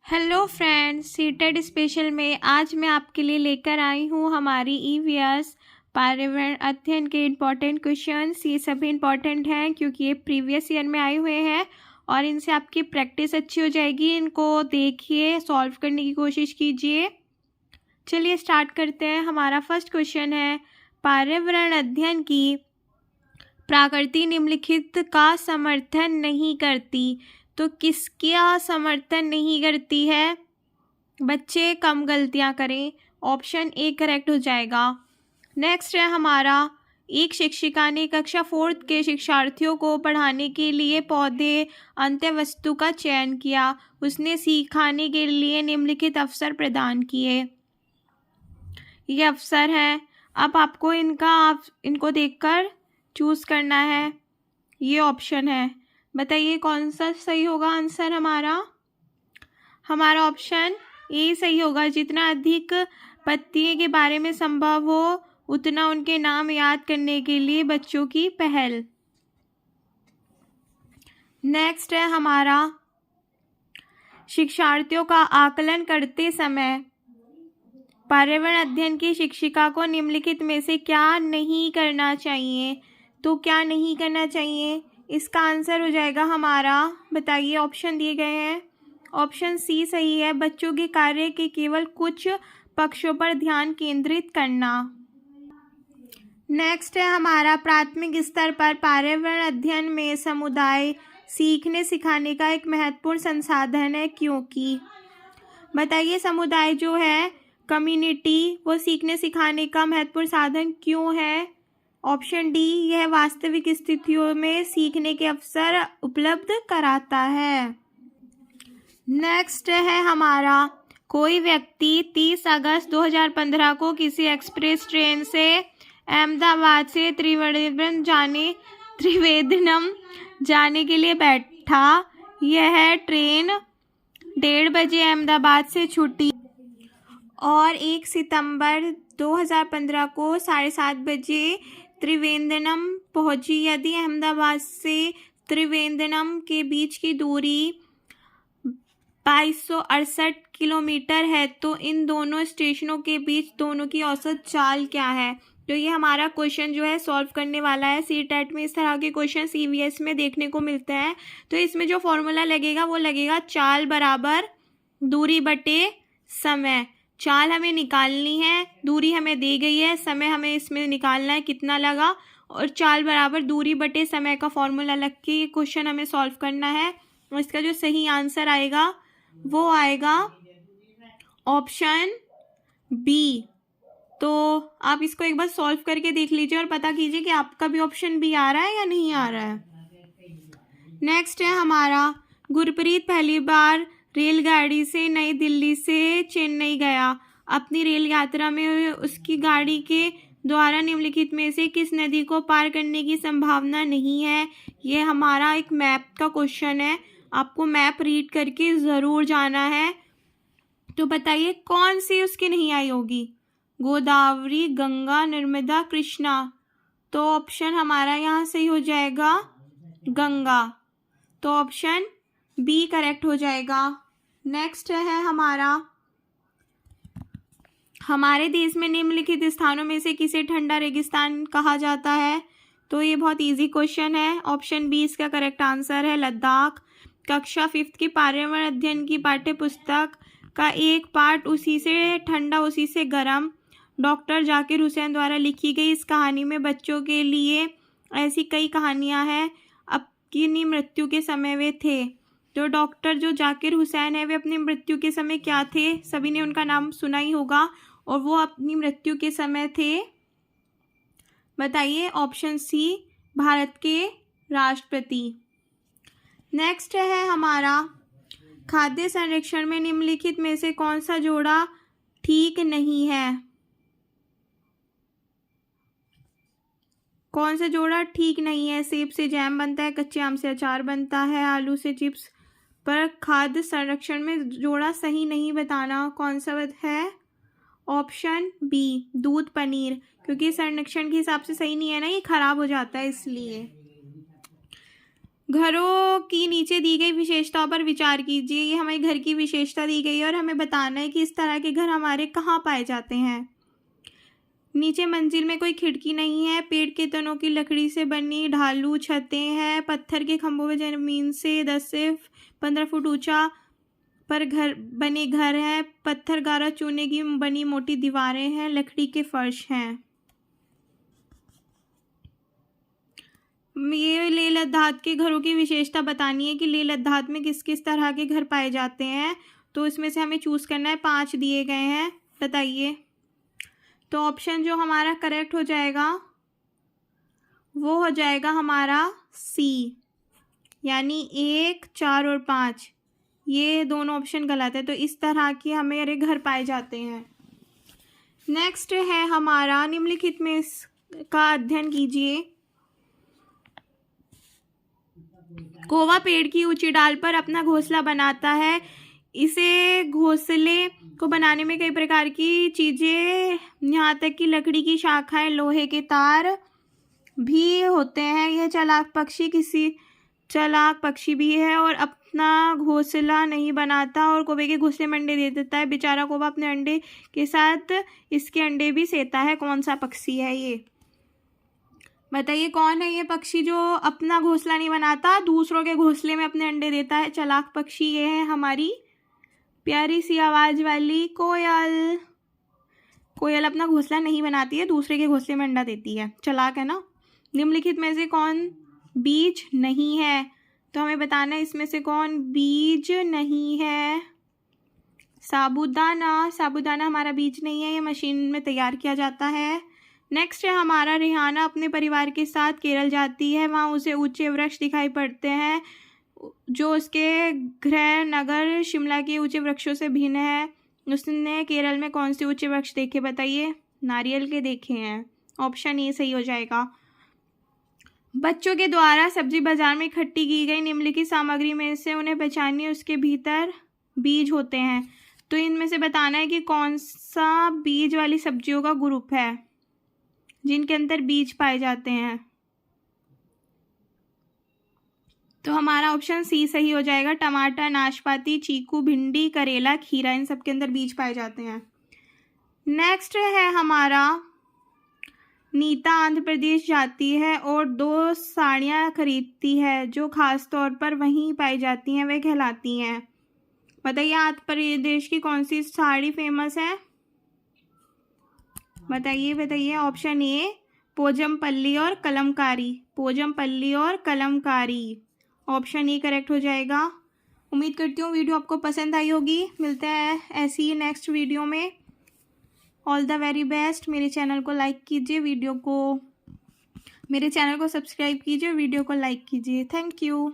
Hello friends, seated special में आज मैं आपके लिए लेकर आई हूँ हमारी ईवीएस पर्यावरण अध्ययन के इम्पॉर्टेंट क्वेश्चंस। ये सभी इम्पॉर्टेंट हैं क्योंकि ये प्रीवियस ईयर में आए हुए हैं और इनसे आपकी प्रैक्टिस अच्छी हो जाएगी। इनको देखिए, सॉल्व करने की कोशिश कीजिए। चलिए स्टार्ट करते हैं। हमारा फर्स्ट क्वेश्चन है, पर्यावरण अध्ययन की प्रकृति निम्नलिखित का समर्थन नहीं करती। तो किसका समर्थन नहीं करती है? बच्चे कम गलतियां करें, ऑप्शन ए करेक्ट हो जाएगा। नेक्स्ट है हमारा, एक शिक्षिका ने कक्षा 4th के शिक्षार्थियों को पढ़ाने के लिए पौधे अंत्यवस्तु का चयन किया। उसने सिखाने के लिए निम्नलिखित अवसर प्रदान किए। ये अवसर है। अब आपको इनको देखकर चूज करना है। ये ऑप्शन है, बताइए कौन सा सही होगा आंसर हमारा ऑप्शन ए सही होगा। जितना अधिक पत्तियों के बारे में संभव हो उतना उनके नाम याद करने के लिए बच्चों की पहल। नेक्स्ट है हमारा, शिक्षार्थियों का आकलन करते समय पर्यावरण अध्ययन की शिक्षिका को निम्नलिखित में से क्या नहीं करना चाहिए। तो क्या नहीं करना चाहिए? इसका आंसर हो जाएगा हमारा, बताइए, ऑप्शन दिए गए हैं। ऑप्शन सी सही है, बच्चों के कार्य के केवल कुछ पक्षों पर ध्यान केंद्रित करना। नेक्स्ट है हमारा, प्राथमिक स्तर पर पर्यावरण अध्ययन में समुदाय सीखने सिखाने का एक महत्वपूर्ण संसाधन है, क्योंकि बताइए समुदाय जो है, कम्युनिटी, वो सीखने सिखाने का महत्वपूर्ण साधन क्यों है? ऑप्शन डी, यह वास्तविक स्थितियों में सीखने के अवसर उपलब्ध कराता है। नेक्स्ट है हमारा, कोई व्यक्ति 30 अगस्त 2015 को किसी एक्सप्रेस ट्रेन से अहमदाबाद से त्रिवेंद्रम जाने के लिए बैठा। यह ट्रेन 1:30 बजे अहमदाबाद से छूटी और 1 सितंबर 2015 को 7:30 बजे त्रिवेंद्रम पहुंची। यदि अहमदाबाद से त्रिवेंद्रम के बीच की दूरी 2268 किलोमीटर है, तो इन दोनों स्टेशनों के बीच दोनों की औसत चाल क्या है? तो ये हमारा क्वेश्चन जो है सॉल्व करने वाला है। सीटेट में इस तरह के क्वेश्चन ईवीएस में देखने को मिलते हैं। तो इसमें जो फॉर्मूला लगेगा वो लगेगा चाल बराबर दूरी बटे समय। चाल हमें निकालनी है, दूरी हमें दी गई है, समय हमें इसमें निकालना है कितना लगा, और चाल बराबर दूरी बटे समय का फॉर्मूला लग के ये क्वेश्चन हमें सॉल्व करना है। और इसका जो सही आंसर आएगा वो आएगा ऑप्शन बी। तो आप इसको एक बार सॉल्व करके देख लीजिए और पता कीजिए कि आपका भी ऑप्शन बी आ रहा है या नहीं आ रहा है। नेक्स्ट है हमारा, गुरप्रीत पहली बार रेलगाड़ी से नई दिल्ली से चेन्नई गया। अपनी रेल यात्रा में उसकी गाड़ी के द्वारा निम्नलिखित में से किस नदी को पार करने की संभावना नहीं है? ये हमारा एक मैप का क्वेश्चन है, आपको मैप रीड करके ज़रूर जाना है। तो बताइए कौन सी उसकी नहीं आई होगी? गोदावरी, गंगा, नर्मदा, कृष्णा। तो ऑप्शन हमारा यहाँ सही हो जाएगा गंगा। तो ऑप्शन बी करेक्ट हो जाएगा। नेक्स्ट है हमारा, हमारे देश में निम्नलिखित स्थानों में से किसे ठंडा रेगिस्तान कहा जाता है? तो ये बहुत इजी क्वेश्चन है। ऑप्शन बी इसका करेक्ट आंसर है, लद्दाख। कक्षा 5th की पर्यावरण अध्ययन की पाठ्य पुस्तक का एक पार्ट उसी से ठंडा उसी से गर्म, डॉक्टर जाकिर हुसैन द्वारा लिखी गई। इस कहानी में बच्चों के लिए ऐसी कई कहानियां हैं। अपनी मृत्यु के समय वे थे। तो डॉक्टर जो जाकिर हुसैन है वे अपनी मृत्यु के समय क्या थे? सभी ने उनका नाम सुना ही होगा, और वो अपनी मृत्यु के समय थे, बताइए, ऑप्शन सी, भारत के राष्ट्रपति। नेक्स्ट है हमारा, खाद्य संरक्षण में निम्नलिखित में से कौन सा जोड़ा ठीक नहीं है? कौन सा जोड़ा ठीक नहीं है? सेब से जैम बनता है, कच्चे आम से अचार बनता है, आलू से चिप्स, पर खाद्य संरक्षण में जोड़ा सही नहीं बताना कौन सा है? ऑप्शन बी, दूध पनीर, क्योंकि संरक्षण के हिसाब से सही नहीं है ना, ये खराब हो जाता है इसलिए। घरों की नीचे दी गई विशेषताओं पर विचार कीजिए। ये हमें घर की विशेषता दी गई है और हमें बताना है कि इस तरह के घर हमारे कहाँ पाए जाते हैं। नीचे मंजिल में कोई खिड़की नहीं है, पेड़ के तनों की लकड़ी से बनी ढालू छतें हैं, पत्थर के खंभों में जमीन से 10 से 15 फुट ऊंचा पर घर हैं, पत्थर गारा चूने की बनी मोटी दीवारें हैं, लकड़ी के फर्श हैं। ये लेह लद्दाख के घरों की विशेषता बतानी है कि लेह लद्दाख में किस किस तरह के घर पाए जाते हैं। तो इसमें से हमें चूज़ करना है, 5 दिए गए हैं, बताइए। तो ऑप्शन जो हमारा करेक्ट हो जाएगा वो हो जाएगा हमारा सी, यानी 1, 4 और 5, ये दोनों ऑप्शन गलत है। तो इस तरह के हमारे घर पाए जाते हैं। नेक्स्ट है हमारा, निम्नलिखित में इसका अध्ययन कीजिए। कौवा पेड़ की ऊंची डाल पर अपना घोंसला बनाता है। इसे घोंसले को बनाने में कई प्रकार की चीज़ें, यहाँ तक कि लकड़ी की शाखाएं, लोहे के तार भी होते हैं। यह चालाक पक्षी भी है और अपना घोंसला नहीं बनाता और कौवे के घोंसले में अंडे दे देता है। बेचारा कौवा अपने अंडे के साथ इसके अंडे भी सेता है। कौन सा पक्षी है ये, बताइए। कौन है ये पक्षी जो अपना घोंसला नहीं बनाता, दूसरों के घोंसले में अपने अंडे देता है? चालाक पक्षी ये है हमारी प्यारी सी आवाज़ वाली कोयल। कोयल अपना घोंसला नहीं बनाती है, दूसरे के घोंसले में अंडा देती है। चालाक है ना। निम्नलिखित में से कौन बीज नहीं है? तो हमें बताना है इसमें से कौन बीज नहीं है। साबूदाना। साबूदाना हमारा बीज नहीं है, ये मशीन में तैयार किया जाता है। नेक्स्ट है हमारा, रिहाना अपने परिवार के साथ केरल जाती है। वहाँ उसे ऊंचे वृक्ष दिखाई पड़ते हैं जो उसके गृह नगर शिमला के ऊंचे वृक्षों से भिन्न है। उसने केरल में कौन से ऊंचे वृक्ष देखे, बताइए। नारियल के देखे हैं। ऑप्शन ए सही हो जाएगा। बच्चों के द्वारा सब्जी बाजार में इकट्ठी की गई निम्नलिखित सामग्री में से उन्हें पहचानिए, उसके भीतर बीज होते हैं। तो इनमें से बताना है कि कौन सा बीज वाली सब्जियों का ग्रुप है जिनके अंदर बीज पाए जाते हैं। तो हमारा ऑप्शन सी सही हो जाएगा। टमाटर, नाशपाती, चीकू, भिंडी, करेला, खीरा, इन सब के अंदर बीज पाए जाते हैं। नेक्स्ट है हमारा, नीता आंध्र प्रदेश जाती है और 2 साड़ियाँ खरीदती है जो खास तौर पर वहीं पाई जाती हैं, वे कहलाती हैं। बताइए आंध्र प्रदेश की कौन सी साड़ी फेमस है, बताइए। ऑप्शन ए पोजमपल्ली और कलमकारी। पोजमपल्ली और कलमकारी, ऑप्शन ए करेक्ट हो जाएगा। उम्मीद करती हूँ वीडियो आपको पसंद आई होगी। मिलते हैं ऐसी ही नेक्स्ट वीडियो में। All the very best. मेरे चैनल को लाइक कीजिए, मेरे चैनल को सब्सक्राइब कीजिए, वीडियो को लाइक कीजिए। Thank you.